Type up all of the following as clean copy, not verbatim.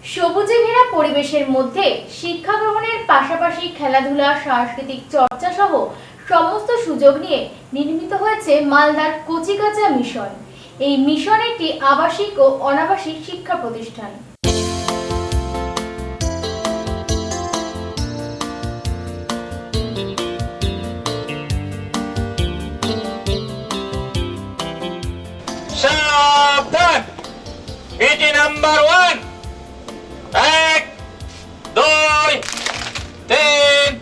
সবুজে ঘেরা পরিবেশের মধ্যে শিক্ষা গ্রহণের পাশাপাশি খেলাধুলা, সাংস্কৃতিক চর্চা সহ সমস্ত সুযোগ নিয়ে নির্মিত হয়েছে মালদার কচিকাঁচা মিশন। এই মিশন একটি আবাসিক ও অনাবাসিক শিক্ষা প্রতিষ্ঠান। সাবধান, এটি নাম্বার 1, 1 2 3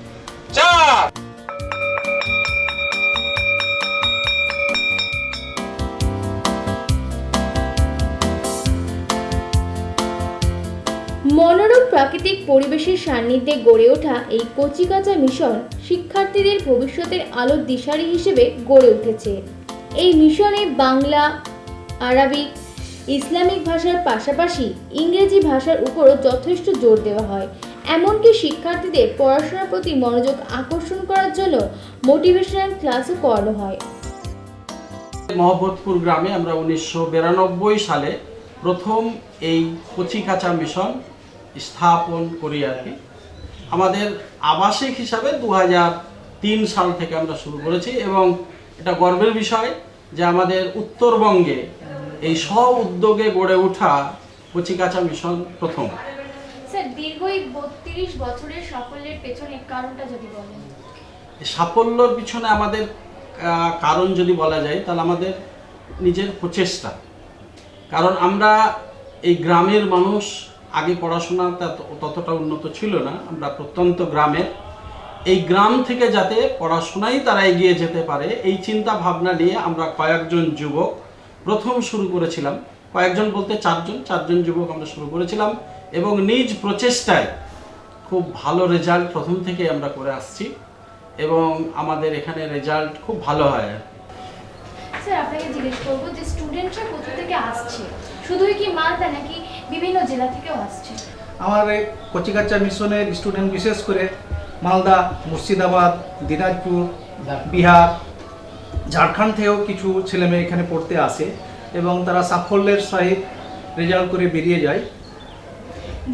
4। মনোরম প্রাকৃতিক পরিবেশের সান্নিধ্যে গড়ে ওঠা এই কচিকাঁচা মিশন শিক্ষার্থীদের ভবিষ্যতের আলোর দিশারি হিসেবে গড়ে উঠেছে। এই মিশনে বাংলা, আরবিক, ইসলামিক ভাষার পাশাপাশি ইংরেজি ভাষার উপরও যথেষ্ট জোর দেওয়া হয়। এমনকি শিক্ষার্থীদের পড়াশোনার প্রতি মনোযোগ আকর্ষণ করার জন্য মোটিভেশনাল ক্লাসও করানো হয়। মহব্বতপুর গ্রামে আমরা 1992 সালে প্রথম এই কচিকাঁচা মিশন স্থাপন করি আর কি। আমাদের আবাসিক হিসাবে 2003 সাল থেকে আমরা শুরু করেছি এবং এটা গর্বের বিষয় যে আমাদের উত্তরবঙ্গে এই সব উদ্যোগে গড়ে ওঠা কচিকাঁচা মিশন প্রথম। স্যার, দীর্ঘ 32 বছরের সাফল্যের পেছনে কারণটা যদি বলেন। সাফল্যর পিছনে আমাদের কারণ যদি বলা যায় তাহলে আমাদের নিজের প্রচেষ্টা। কারণ আমরা এই গ্রামের মানুষ, আগে পড়াশোনা ততটা উন্নত ছিল না, আমরা প্রত্যন্ত গ্রামের, এই গ্রাম থেকে যাতে পড়াশোনায় তারা এগিয়ে যেতে পারে এই চিন্তা ভাবনা নিয়ে আমরা কয়েকজন যুবক প্রথম শুরু করেছিলাম। কয়েকজন বলতে চারজন যুবক আমরা শুরু করেছিলাম এবং নিজ প্রচেষ্টায় খুব ভালো রেজাল্ট প্রথম থেকে আমরা করে আসছি এবং আমাদের এখানে রেজাল্ট খুব ভালো হয়। স্যার, আপনাকে জিজ্ঞেস করবো যে স্টুডেন্টরা কোথা থেকে আসছে, শুধুই কি মালদা নাকি বিভিন্ন জেলা থেকেও আসছে? আমার এই কচিকাঁচা মিশনের স্টুডেন্ট বিশেষ করে মালদা, মুর্শিদাবাদ, দিনাজপুর, বিহার, ঝাড়খণ্ড থেকেও কিছু ছেলেমেয়ে এখানে পড়তে আসে এবং তারা সাফল্যের সহিত রেজাল্ট করে বেরিয়ে যায়।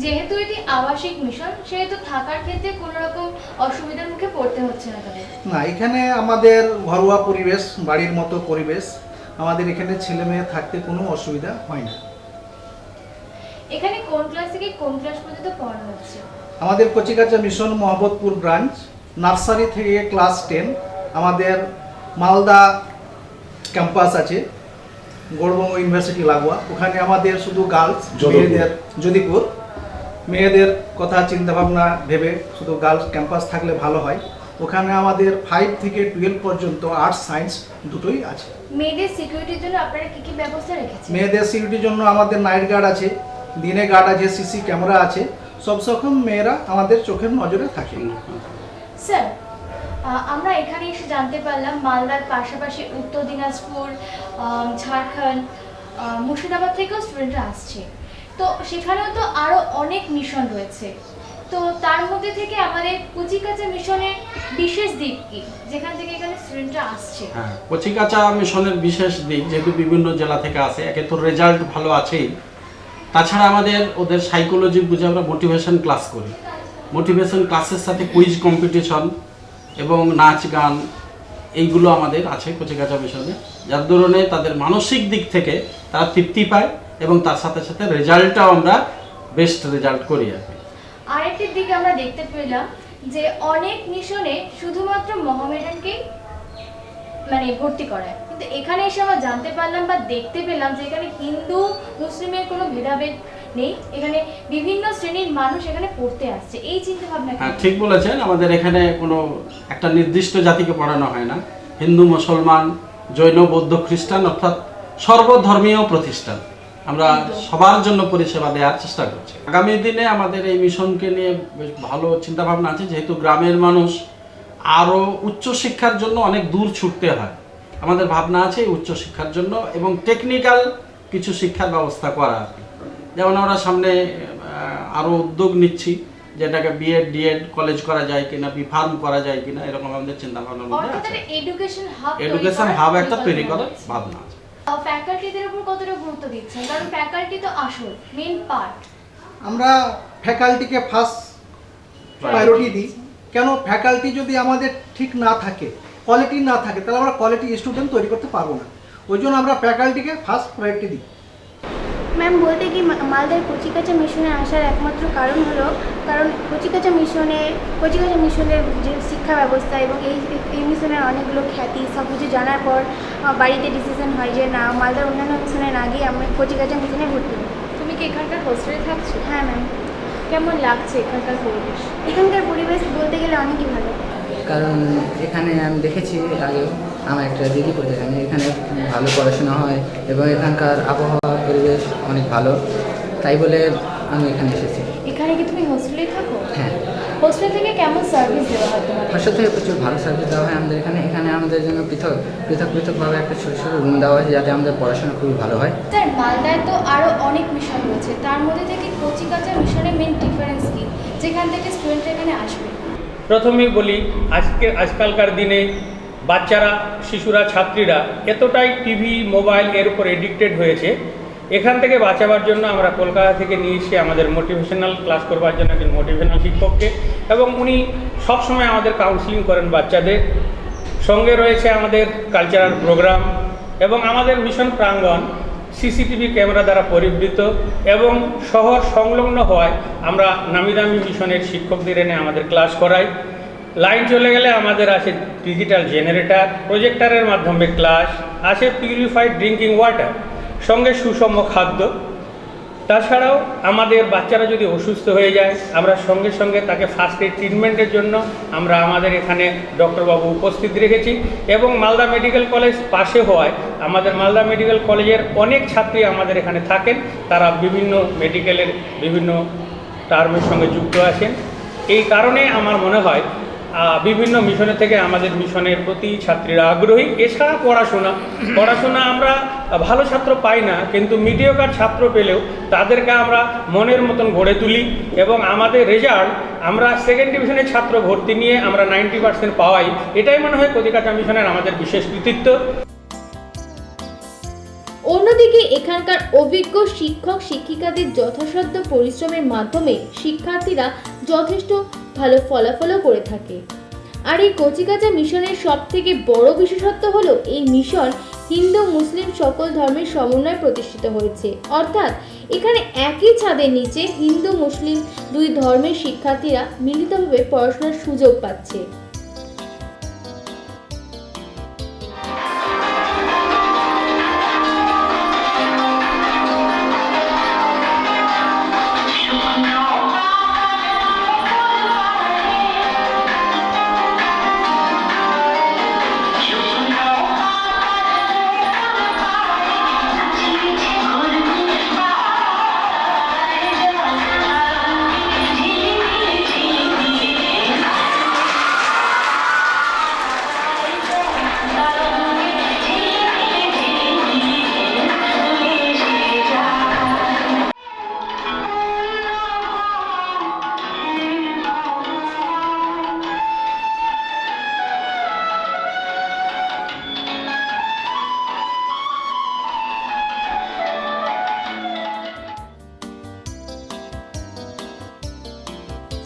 যেহেতু এটি আবাসিক মিশন, সেহেতু থাকার ক্ষেত্রে কোনো রকম অসুবিধার মুখে পড়তে হচ্ছে না তাদের? না, এখানে আমাদের ঘরোয়া পরিবেশ, বাড়ির মতো পরিবেশ, আমাদের এখানে ছেলেমেয়ে থাকতে কোনো অসুবিধা হয় না। এখানে কোন ক্লাস থেকে কোন ক্লাস পর্যন্ত পড়ানো হচ্ছে? আমাদের কচিকাঁচা মিশন মহব্বতপুর ব্রাঞ্চ নার্সারি থেকে ক্লাস 10। আমাদের মালদা ক্যাম্পাস আছে গৌড়বঙ্গ ইউনিভার্সিটি লাগোয়া, ওখানে আমাদের শুধু গার্লস, মেয়েদের যদিপুর, মেয়েদের কথা চিন্তাভাবনা ভেবে শুধু গার্লস ক্যাম্পাস থাকলে ভালো হয়। ওখানে আমাদের 5 থেকে 12 পর্যন্ত আর্টস সায়েন্স দুটোই আছে। মেয়েদের সিকিউরিটির জন্য আপনারা কি কি ব্যবস্থা রেখেছেন? মেয়েদের সিকিউরিটির জন্য আমাদের নাইট গার্ড আছে, দিনে গার্ড আছে, সিসি ক্যামেরা আছে, সব রকম মেয়েরা আমাদের চোখের নজরে থাকে। স্যার, আমরা এখানে এসে জানতে পারলাম মালদার পাশাপাশি উত্তর দিনাজপুর, ঝাড়খণ্ড, মুর্শিদাবাদ থেকেও স্টুডেন্টরা আসছে। তো সেখানেও তো আরও অনেক মিশন রয়েছে, তো তার মধ্যে থেকে আমাদের কচিকাঁচা মিশনের বিশেষ দিক কি, যেখান থেকে এখানে স্টুডেন্টরা আসছে? হ্যাঁ, কচিকাঁচা মিশনের বিশেষ দিক যেহেতু বিভিন্ন জেলা থেকে আসে, একে তো রেজাল্ট ভালো আছেই, তাছাড়া আমাদের ওদের সাইকোলজি বুঝে আমরা মোটিভেশন ক্লাস করি। মোটিভেশন ক্লাসের সাথে কুইজ কম্পিটিশন এবং নাচ গান এইগুলো আমাদের আছে কচিকাঁচা মিশনে, যার দরুনে তাদের মানসিক দিক থেকে তারা তৃপ্তি পায় এবং তার সাথে সাথে রেজাল্টটাও আমরা বেস্ট রেজাল্ট করি আর কি। আরেকটি দিক আমরা দেখতে পেলাম যে অনেক মিশনে শুধুমাত্র মহামেডানকেই ভর্তি করায়, কিন্তু এখানে এসে আমরা জানতে পারলাম বা দেখতে পেলাম যে এখানে হিন্দু মুসলিমের কোনো ভেদাভেদ নেই, এখানে বিভিন্ন শ্রেণীর মানুষ এখানে পড়তে আসছে। এই চিন্তা ভাবনা? হ্যাঁ, ঠিক বলেছেন। আমাদের এখানে কোনো একটা নির্দিষ্ট জাতিকে পড়ানো হয় না। হিন্দু, মুসলমান, জৈন, বৌদ্ধ, খ্রিস্টান অর্থাৎ সর্বধর্মীয় প্রতিষ্ঠান, আমরা সবার জন্য পরিষেবা দেওয়ার চেষ্টা করছি। আগামী দিনে আমাদের এই মিশনকে নিয়ে বেশ ভালো চিন্তাভাবনা আছে, যেহেতু গ্রামের মানুষ আরও উচ্চশিক্ষার জন্য অনেক দূর ছুটতে হয়। আমাদের ভাবনা আছে উচ্চশিক্ষার জন্য এবং টেকনিক্যাল কিছু শিক্ষার ব্যবস্থা করা। যেমন আমরা সামনে আরও উদ্যোগ নিচ্ছি যেটাকে বিএড ডিএড কলেজ করা যায় কিনা, বিফার্ম করা যায় কিনা, এরকম আমাদের চিন্তাভাবনার মধ্যে আছে। এডুকেশন হাব একটা তৈরি করার ভাবনা আছে। ফ্যাকাল্টিদের উপর কতটা গুরুত্ব দিচ্ছেন? কারণ ফ্যাকাল্টি তো আসল মেইন পার্ট। আমরা ফ্যাকাল্টিকে ফার্স্ট প্রায়োরিটি দিই। কেন, ফ্যাকাল্টি যদি আমাদের ঠিক না থাকে, কোয়ালিটি না থাকে, তাহলে আমরা কোয়ালিটি স্টুডেন্ট তৈরি করতে পারবো না। ওই জন্য আমরা ফ্যাকাল্টিকে ফার্স্ট প্রায়োরিটি দিই। ম্যাম, বলতে কি মালদার কচিকাঁচা মিশনে আসার একমাত্র কারণ হলো কারণ কচিকাঁচা মিশনের যে শিক্ষা ব্যবস্থা এবং এই মিশনের অনেকগুলো খ্যাতি সব কিছু জানার পর বাড়িতে ডিসিশন হয় যে না, মালদার অন্যান্য মিশনে না গিয়ে আমি কচিকাঁচা মিশনে ভর্তি হই। তুমি কি এখানকার হোস্টেলে থাকছো? হ্যাঁ ম্যাম। কেমন লাগছে এখানকার পরিবেশ? এখানকার পরিবেশ বলতে গেলে অনেকই ভালো। কারণ এখানে আমি দেখেছি আগেও, আমার একটা দিদি পড়তে জানি, এখানে ভালো পড়াশোনা হয় এবং এখানকার আবহাওয়া পরিবেশ অনেক ভালো, তাই বলে আমি এখানে এসেছি। এখানে কি তুমি হোস্টেলে থাকো? হ্যাঁ, হোস্টেল থেকে কেমন সার্ভিস দেওয়া হয় তোমাদের? হোস্টেল থেকে প্রচুর ভালো সার্ভিস দেওয়া হয় আমাদের এখানে। এখানে আমাদের জন্য পৃথকভাবে একটা ছোটো ছোটো রুম দেওয়া হয় যাতে আমাদের পড়াশোনা খুবই ভালো হয়। স্যার, মালদায় তো আরও অনেক মিশন রয়েছে, তার মধ্যে থেকে কচিকাঁচা মিশনের মেন ডিফারেন্স কি, যেখান থেকে স্টুডেন্টরা এখানে আসবে? প্রথমেই বলি, আজকালকার দিনে বাচ্চারা, শিশুরা, ছাত্রীরা এতটাই টিভি, মোবাইল এর উপর এডিক্টেড হয়েছে। এখান থেকে বাঁচাবার জন্য আমরা কলকাতা থেকে নিয়ে এসে আমাদের মোটিভেশনাল ক্লাস করবার জন্য একজন মোটিভেশনাল শিক্ষককে, এবং উনি সবসময় আমাদের কাউন্সিলিং করেন বাচ্চাদের। সঙ্গে রয়েছে আমাদের কালচারাল প্রোগ্রাম, এবং আমাদের মিশন প্রাঙ্গণ সিসিটিভি ক্যামেরা দ্বারা পরিবৃত এবং শহর সংলগ্ন হওয়ায় আমরা নামি দামি মিশনের শিক্ষকদের এনে আমাদের ক্লাস করাই। লাইন চলে গেলে আমাদের আছে ডিজিটাল জেনারেটর, প্রজেক্টরের মাধ্যমে ক্লাস, আছে পিউরিফাইড ড্রিঙ্কিং ওয়াটার, সঙ্গে সুষম খাদ্য। তাছাড়াও আমাদের বাচ্চারা যদি অসুস্থ হয়ে যায়, আমরা সঙ্গে সঙ্গে তাকে ফার্স্ট এড ট্রিটমেন্টের জন্য আমরা আমাদের এখানে ডক্টরবাবু উপস্থিত রেখেছি। এবং মালদা মেডিকেল কলেজ পাশে হওয়ায় আমাদের মালদা মেডিকেল কলেজের অনেক ছাত্রী আমাদের এখানে থাকেন, তারা বিভিন্ন মেডিকেলের বিভিন্ন টার্মের সঙ্গে যুক্ত আছেন। এই কারণে আমার মনে হয় বিভিন্ন মিশনের থেকে আমাদের মিশনের প্রতি ছাত্রীরা আগ্রহী। এছাড়া পড়াশোনা আমরা ভালো ছাত্র পাই না, কিন্তু মিডিওকার ছাত্র পেলেও তাদেরকে আমরা মনের মতন গড়ে তুলি, এবং আমাদের রেজাল্ট আমরা সেকেন্ড ডিভিশনের ছাত্র ভর্তি নিয়ে আমরা 90% পাওয়াই। এটাই মনে হয় কচিকাঁচা মিশনের আমাদের বিশেষ কৃতিত্ব। অন্যদিকে এখানকার অভিজ্ঞ শিক্ষক শিক্ষিকাদের যথাসাধ্য পরিশ্রমের মাধ্যমে শিক্ষার্থীরা যথেষ্ট ভালো ফলাফলও করে থাকে। আর এই কচিকাঁচা মিশনের সবথেকে বড় বিশেষত্ব হলো এই মিশন হিন্দু মুসলিম সকল ধর্মের সমন্বয়ে প্রতিষ্ঠিত হয়েছে, অর্থাৎ এখানে একই ছাদের নিচে হিন্দু মুসলিম দুই ধর্মের শিক্ষার্থীরা মিলিতভাবে পড়াশোনার সুযোগ পাচ্ছে।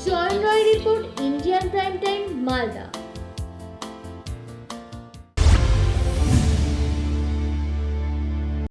Joyen Roy report, Indian prime time, Malda.